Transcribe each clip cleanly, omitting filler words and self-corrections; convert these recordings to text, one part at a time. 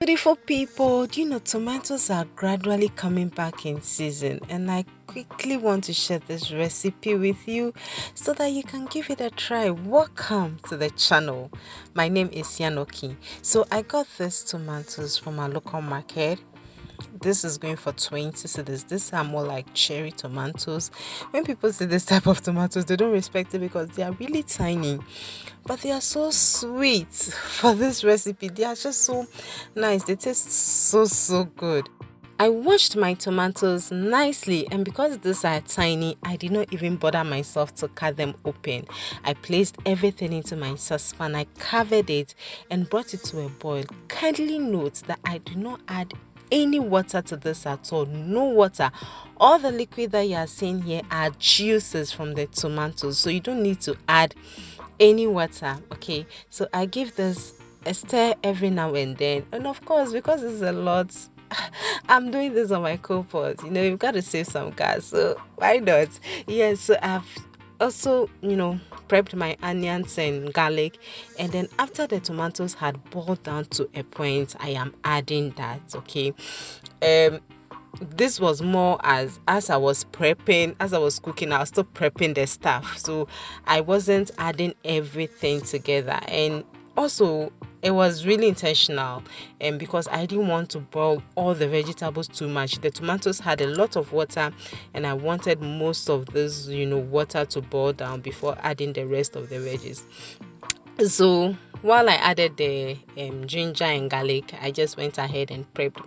Beautiful people, do you know tomatoes are gradually coming back in season, and I quickly want to share this recipe with you so that you can give it a try. Welcome to the channel. My name is Yanoki. So I got these tomatoes from our local market. This is going for 20 cedis. These are more like cherry tomatoes. When people see this type of tomatoes, they don't respect it because they are really tiny, but they are so sweet for this recipe. They are just so nice. They taste so good. I washed my tomatoes nicely, and because these are tiny, I did not even bother myself to cut them open. I placed everything into my saucepan, I covered it and brought it to a boil. Kindly note that I do not add any water to this at all. No water. All the liquid that you are seeing here are juices from the tomatoes, so you don't need to add any water. Okay, so I give this a stir every now and then, and of course, because it's a lot, I'm doing this on my coal pot. You've got to save some gas, so why not? Yes, so I've also, prepped my onions and garlic, and then after the tomatoes had boiled down to a point, I am adding that. Okay, this was more as I was prepping, as I was cooking, I was still prepping the stuff, so I wasn't adding everything together. And also, it was really intentional, and because I didn't want to boil all the vegetables too much. The tomatoes had a lot of water, and I wanted most of this water to boil down before adding the rest of the veggies. So while I added the ginger and garlic, I just went ahead and prepped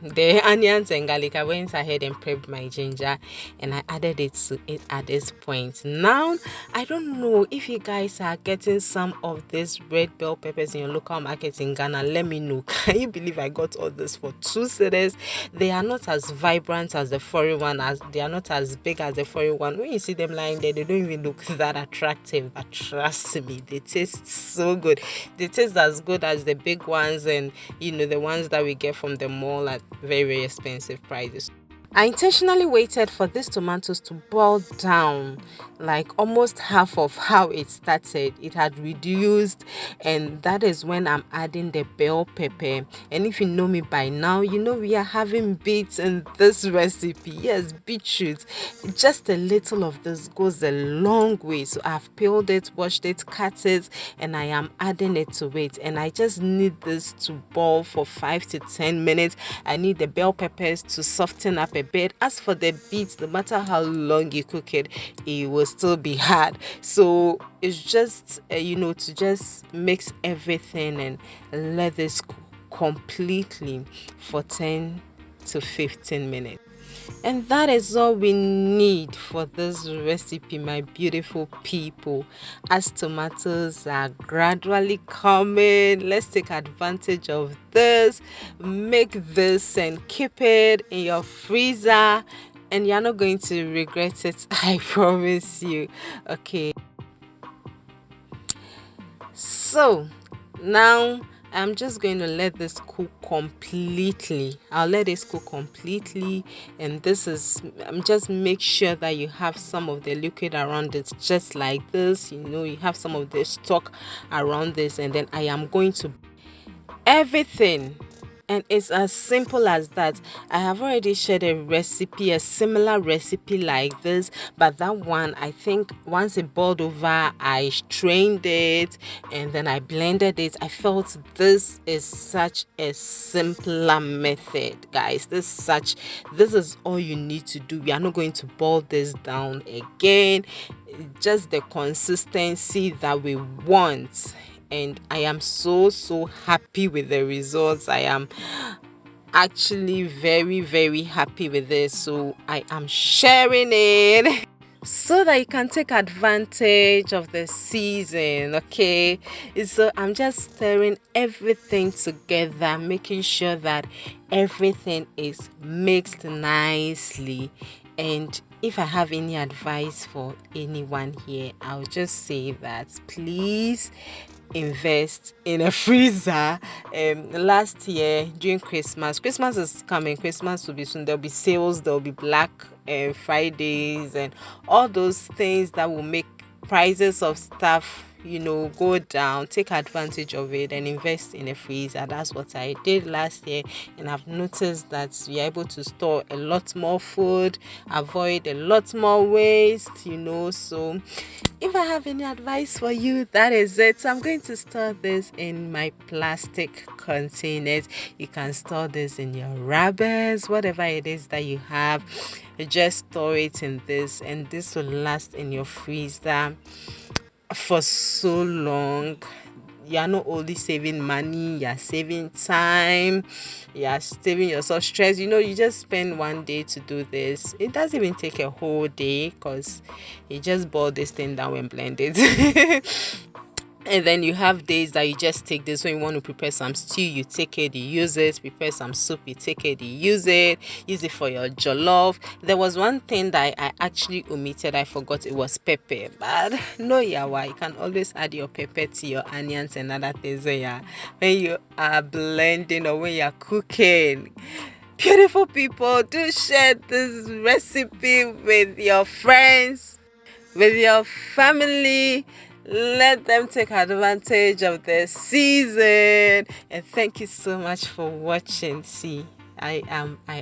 the onions and garlic. I went ahead and prepped my ginger, and I added it to it at this point. Now, I don't know if you guys are getting some of these red bell peppers in your local market in Ghana. Let me know. Can you believe I got all this for 2 cedis? They are not as vibrant as the foreign one, as they are not as big as the foreign one. When you see them lying there, they don't even look that attractive, but trust me, they taste so good. They taste as good as the big ones, and the ones that we get from the mall at very expensive prices. I intentionally waited for these tomatoes to boil down, like almost half of how it started. It had reduced, and that is when I'm adding the bell pepper. And if you know me by now, we are having beets in this recipe. Yes, beetroot. Just a little of this goes a long way. So I've peeled it, washed it, cut it, and I am adding it to it. And I just need this to boil for 5 to 10 minutes. I need the bell peppers to soften up a bit. As for the beets, no matter how long you cook it, it will still be hard. So it's just to just mix everything and let this cook completely for 10 to 15 minutes. And that is all we need for this recipe, my beautiful people. As tomatoes are gradually coming, let's take advantage of this. Make this and keep it in your freezer, and you're not going to regret it. I promise you. Okay. So now I'm just going to let this cook completely. I'll let this cook completely, and I'm just make sure that you have some of the liquid around it, just like this. You have some of the stock around this, and then I am going to everything. And it's as simple as that. I have already shared a similar recipe like this, but that one, I think once it boiled over, I strained it and then I blended it. I felt this is such a simpler method, guys. This is all you need to do. We are not going to boil this down again. Just the consistency that we want, and I am so happy with the results. I am actually very happy with this, so I am sharing it so that you can take advantage of the season. Okay, so I'm just stirring everything together, making sure that everything is mixed nicely. And if I have any advice for anyone here, I'll just say that please invest in a freezer. Last year during Christmas is coming. Christmas will be soon. There'll be sales, there'll be Black Fridays and all those things that will make prices of stuff go down, take advantage of it and invest in a freezer. That's what I did last year, and I've noticed that you're able to store a lot more food, avoid a lot more waste. So if I have any advice for you, that is it. So I'm going to store this in my plastic containers. You can store this in your rubbers, whatever it is that you have. You just store it in this, and this will last in your freezer for so long. You're not only saving money, you're saving time, you're saving yourself stress. You just spend one day to do this. It doesn't even take a whole day, because you just boil this thing down and blend it. And then you have days that you just take this. When you want to prepare some stew, you take it, you use it. Prepare some soup, you take it, you use it. Use it for your jollof. There was one thing that I actually omitted. I forgot, it was pepper. But no, yawa, you can always add your pepper to your onions and other things. So yeah, when you are blending or when you're cooking. Beautiful people, do share this recipe with your friends, with your family. Let them take advantage of the season. And thank you so much for watching. See, I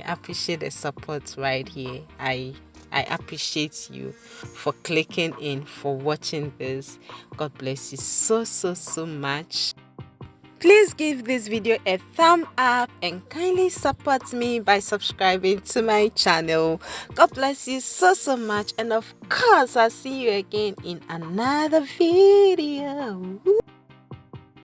appreciate the support right here. I appreciate you for clicking in, for watching this. God bless you so much. Please give this video a thumb up and kindly support me by subscribing to my channel. God bless you so much, and of course I'll see you again in another video.